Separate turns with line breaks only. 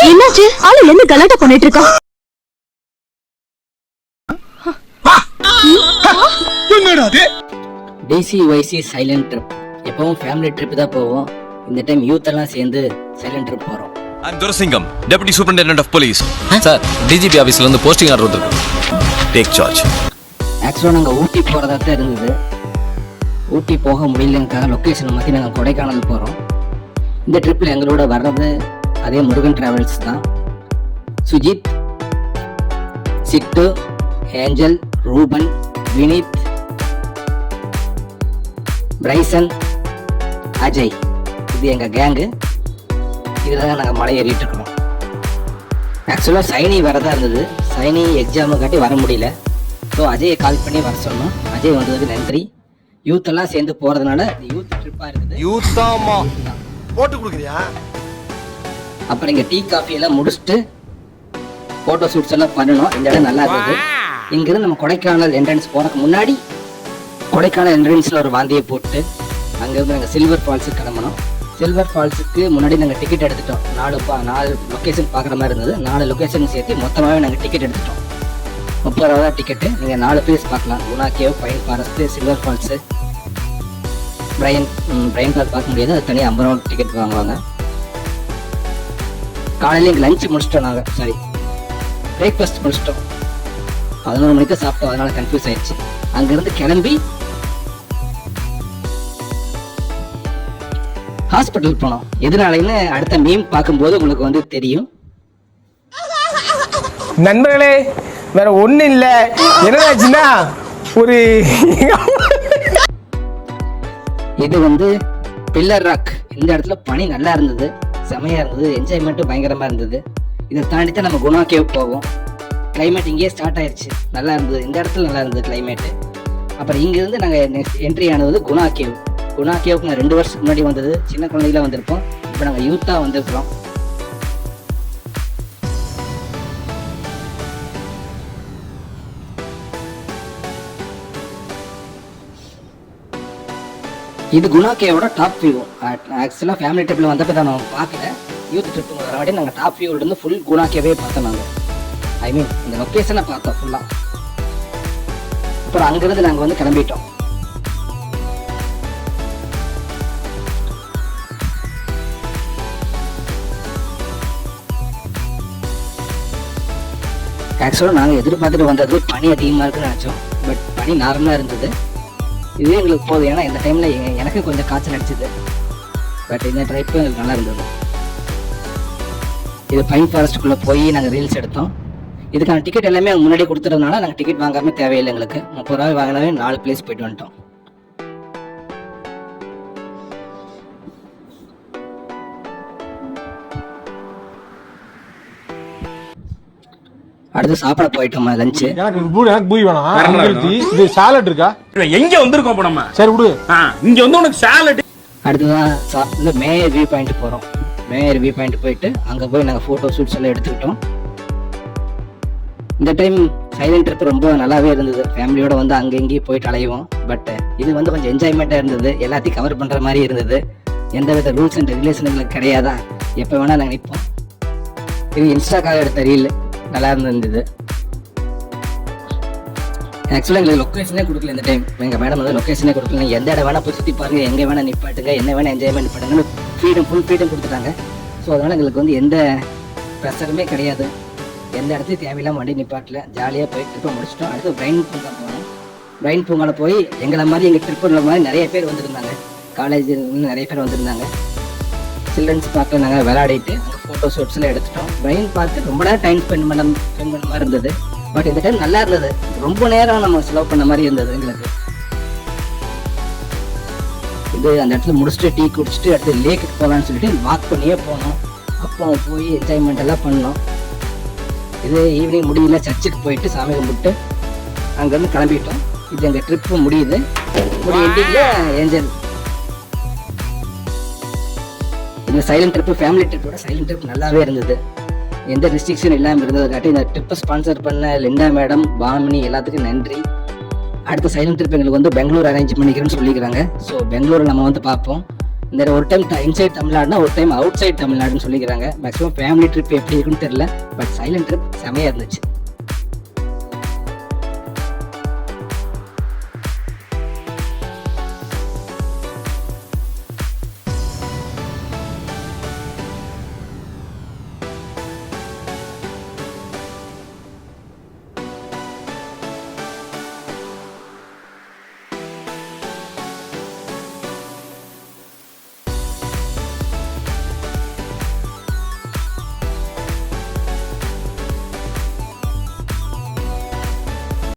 என்னாச்சு? ஆளு என்ன கலாட்டா பண்ணிட்டு இருக்கான்?
டிசிஒய்சி சைலண்ட் ட்ரிப். எப்பவும் ஃபேமிலி ட்ரிப் தான் போவோம். இந்த டைம் யூத் எல்லாம் சேர்ந்து சைலண்ட் ட்ரிப் போறோம்.
I'm Durasingam, Deputy Superintendent of Police.
Sir, DGP ஆபீஸ்ல இருந்து போஸ்டிங் ஆர்டர் வந்திருக்கு.
Take charge.
ஆக்சுவலாக நாங்கள் ஊட்டி போகிறதா தான் இருந்தது. ஊட்டி போக முடியலங்காக லொக்கேஷன் மாற்றி நாங்கள் கொடைக்கானல் போகிறோம். இந்த ட்ரிப்பில் எங்களோட வர்றது அதே முருகன் டிராவல்ஸ் தான். சுஜித், சிட்டு, ஏஞ்சல், ரூபன், வினித், பிரைசன், அஜய், இது எங்கள் கேங்கு. இதில் தான் நாங்கள் மலை ஏறிட்டு இருக்கிறோம். ஆக்சுவலாக சைனி வரதா இருந்தது. சைனி எக்ஸாமு காட்டி வர முடியல. ஸோ அஜயை கால் பண்ணி வர சொன்னோம். அஜய் வந்ததுக்கு நன்றி. யூத் எல்லாம் சேர்ந்து போகிறதுனால யூத் ட்ரிப்பாக இருக்குது.
யூத்தாமா போட்டு கொடுக்குறியா?
அப்புறம் இங்கே டீ காஃபி எல்லாம் முடிச்சுட்டு ஃபோட்டோ ஷூட்ஸ் எல்லாம் பண்ணணும். இந்த இடம் நல்லா இருந்தது. இங்கிருந்து நம்ம கொடைக்கானல் என்ட்ரன்ஸ் போகிறதுக்கு முன்னாடி கொடைக்கானல் என்ட்ரன்ஸில் ஒரு வாந்தியை போட்டு அங்கேருந்து நாங்கள் சில்வர் ஃபால்ஸுக்கு கிளம்பணும். சில்வர் ஃபால்ஸுக்கு முன்னாடி நாங்கள் டிக்கெட் எடுத்துட்டோம். 4 லொக்கேஷன் பார்க்குற மாதிரி இருந்தது. 4 லொக்கேஷன் சேர்த்து மொத்தமாகவே நாங்கள் டிக்கெட் எடுத்துட்டோம். 30 ரூபா தான் டிக்கெட்டு. நீங்கள் 4 பிளேஸ் பார்க்கலாம். Guna cave, pine forest, silver falls, Bryant park பார்க்க முடியாது. அது தனியாக 50 ரூபா டிக்கெட் வாங்குவாங்க. காலையில் எங்கள் லஞ்சு முடிச்சிட்டோம். நாங்கள் பிரேக்ஃபாஸ்ட் முடிச்சிட்டோம். 11 மணிக்கு சாப்பிட்டோம். அதனால கன்ஃபியூஸ் ஆயிடுச்சு. அங்கேருந்து கிளம்பி ஹாஸ்பிட்டல் போனோம். எதனாலன்னு அடுத்த மீம் பார்க்கும்போது உங்களுக்கு வந்து தெரியும்.
நண்பர்களே, வேற ஒன்றும் இல்லை. என்னதாச்சுன்னா ஒரு
இது வந்து பில்லர் ராக். இந்த இடத்துல பனி நல்லா இருந்தது, செமையா இருந்தது, என்ஜாய்மெண்ட்டும் பயங்கரமா இருந்தது. இதை தாண்டி தான் நம்ம குணா கேவ் போவோம். கிளைமேட் இங்கேயே ஸ்டார்ட் ஆயிடுச்சு. நல்லா இருந்தது. இந்த இடத்துல நல்லா இருந்தது கிளைமேட்டு. அப்புறம் இங்கேருந்து நாங்கள் நெக்ஸ்ட் என்ட்ரி ஆனது குணா கேவ். குணா கேவுக்கு நான் 2 வருஷத்துக்கு முன்னாடி வந்தது. சின்ன குழந்தையில வந்திருப்போம். இப்போ நாங்கள் யூத்தாக வந்திருக்கிறோம். இது குணா கேவோட டாப் வியூ. ஆக்சுவலாக ஃபேமிலி ட்ரிப்பில் வந்தப்போ தான் நான் பார்க்கல. யூத் ட்ரிப்பு வர வாட்டி நாங்கள் டாப் வியூவில் இருந்து ஃபுல் குணா கேவே பார்த்தோம். நாங்கள் இந்த லொக்கேஷனை பார்த்தோம் ஃபுல்லாக. அப்புறம் அங்கேருந்து நாங்கள் வந்து கிளம்பிட்டோம். ஆக்சுவலாக நாங்கள் எதிர்பார்த்துட்டு வந்தது பனி அதிகமாக இருக்குன்னு நினச்சோம். பட் பனி நார்மலாக இருந்தது. இதுவே எங்களுக்கு போதும். ஏன்னா இந்த டைமில் எனக்கு கொஞ்சம் காய்ச்சல் அடிச்சுது. பட் இந்த ட்ரைப்பு எங்களுக்கு நல்லா இருந்தது. இது பைன் ஃபாரஸ்ட்டுக்குள்ளே போய் நாங்கள் ரீல்ஸ் எடுத்தோம். இதுக்கான டிக்கெட் எல்லாமே முன்னாடி கொடுத்துறதுனால நாங்கள் டிக்கெட் வாங்காமல் தேவையில்லை. எங்களுக்கு 30 ரூபாய் வாங்கினாவே 4 பிளேஸ் போயிட்டு வந்துட்டோம். அடுத்து சாப்பிட போயிட்டோம். லஞ்சு
எனக்கு பூரி வேணாம். இது சாலட் இருக்கா?
எங்க வந்திருக்கோம் இப்போ நம்ம?
சரி விடு.
இங்க வந்து உனக்கு சாலட்.
அடுத்ததான் மேயர் வியூ பாயிண்ட் போகிறோம். மேயர் வியூ பாயிண்ட் போயிட்டு அங்கே போய் நாங்கள் ஃபோட்டோ ஷூட்ஸ் எல்லாம் எடுத்துக்கிட்டோம். இந்த டைம் சைலண்ட் ட்ரிப் ரொம்ப நல்லாவே இருந்தது. ஃபேமிலியோட வந்து அங்கே இங்கேயும் போயிட்டு அலைவோம். பட் இது வந்து கொஞ்சம் என்ஜாய்மெண்ட்டாக இருந்தது. எல்லாத்தையும் கவர் பண்ணுற மாதிரி இருந்தது. எந்த வித ரூல்ஸ் அண்ட் ரெகுலேஷன்களுக்கு கிடையாதா. எப்போ வேணால் நாங்கள் நிற்போம். இது இன்ஸ்டாக்காக எடுத்த ரீல் நல்லா இருந்தது. ஆக்சுவலாக எங்களுக்கு லொக்கேஷனே கொடுக்கல இந்த டைம். எங்கள் மேடம் வந்து லொக்கேஷனே கொடுக்கல. எந்த இடம் வேணால் போய் சுற்றி பாருங்க, எங்கே வேணால் நிப்பாட்டுங்க, என்ன வேணால் என்ஜாய்மெண்ட் பண்ணுங்கன்னு ஃபுல் ஃப்ரீடம் கொடுத்துட்டாங்க. ஸோ அதனால் எங்களுக்கு வந்து எந்த ப்ரெஷருமே கிடையாது. எந்த இடத்துலையும் தேவையில்லாமல் வண்டி நிப்பாட்டில் ஜாலியாக போய் ட்ரிப்பை முடிச்சிட்டோம். அடுத்து பிரைன் பூங்கா போனோம். பிரைன் பூங்காவில் போய் எங்களை மாதிரி எங்கள் ட்ரிப்புள்ள மாதிரி நிறைய பேர் வந்திருந்தாங்க. காலேஜில் நிறைய பேர் வந்திருந்தாங்க. சில்ட்ரன்ஸ் பார்க்கில் நாங்கள் விளையாடிட்டு அங்கே ஃபோட்டோ ஷூட்ஸ்லாம் எடுத்துட்டோம். பிரைன் பார்த்து ரொம்ப நேரம் டைம் ஸ்பெண்ட் பண்ண மாதிரி இருந்தது. பட் இந்த டைம் நல்லா இருந்தது. ரொம்ப நேரம் நம்ம செலவு பண்ண மாதிரி இருந்தது எங்களுக்கு. இது அந்த இடத்துல முடிச்சுட்டு டீ குடிச்சிட்டு அடுத்து லேக்குக்கு போகலான்னு சொல்லிட்டு வாக் பண்ணியே போனோம். அப்போ போய் என்ஜாய்மெண்ட் எல்லாம் பண்ணோம். இது ஈவினிங் முடியல, சர்ச்சுக்கு போயிட்டு சாமி கும்பிட்டு அங்கேருந்து கிளம்பிட்டோம். இது எங்கள் ட்ரிப்பு முடியுது. ஏஞ்சல் இந்த சைலண்ட் ட்ரிப்பு ஃபேமிலி ட்ரிப்போட சைலண்ட் ட்ரிப் நல்லாவே இருந்தது. எந்த ரெஸ்ட்ரிக்ஷன் இல்லாமல் இருந்ததுக்காட்டி இந்த ட்ரிப்பை ஸ்பான்சர் பண்ண லிண்டா மேடம், பாமினி எல்லாத்துக்கும் நன்றி. அடுத்த சைலண்ட் ட்ரிப் எங்களுக்கு வந்து பெங்களூர் அரேஞ்ச் பண்ணிக்கிறேன்னு சொல்லிக்கிறாங்க. ஸோ பெங்களூரை நம்ம வந்து பார்ப்போம். இந்த ஒரு டைம் இன்சைட் தமிழ்நாடுனா ஒரு டைம் அவுட் சைட் தமிழ்நாடுன்னு சொல்லிக்கிறாங்க. மேக்ஸிமம் ஃபேமிலி ட்ரிப் எப்படி இருக்குன்னு தெரியல, பட் சைலண்ட் ட்ரிப் செமையாக இருந்துச்சு.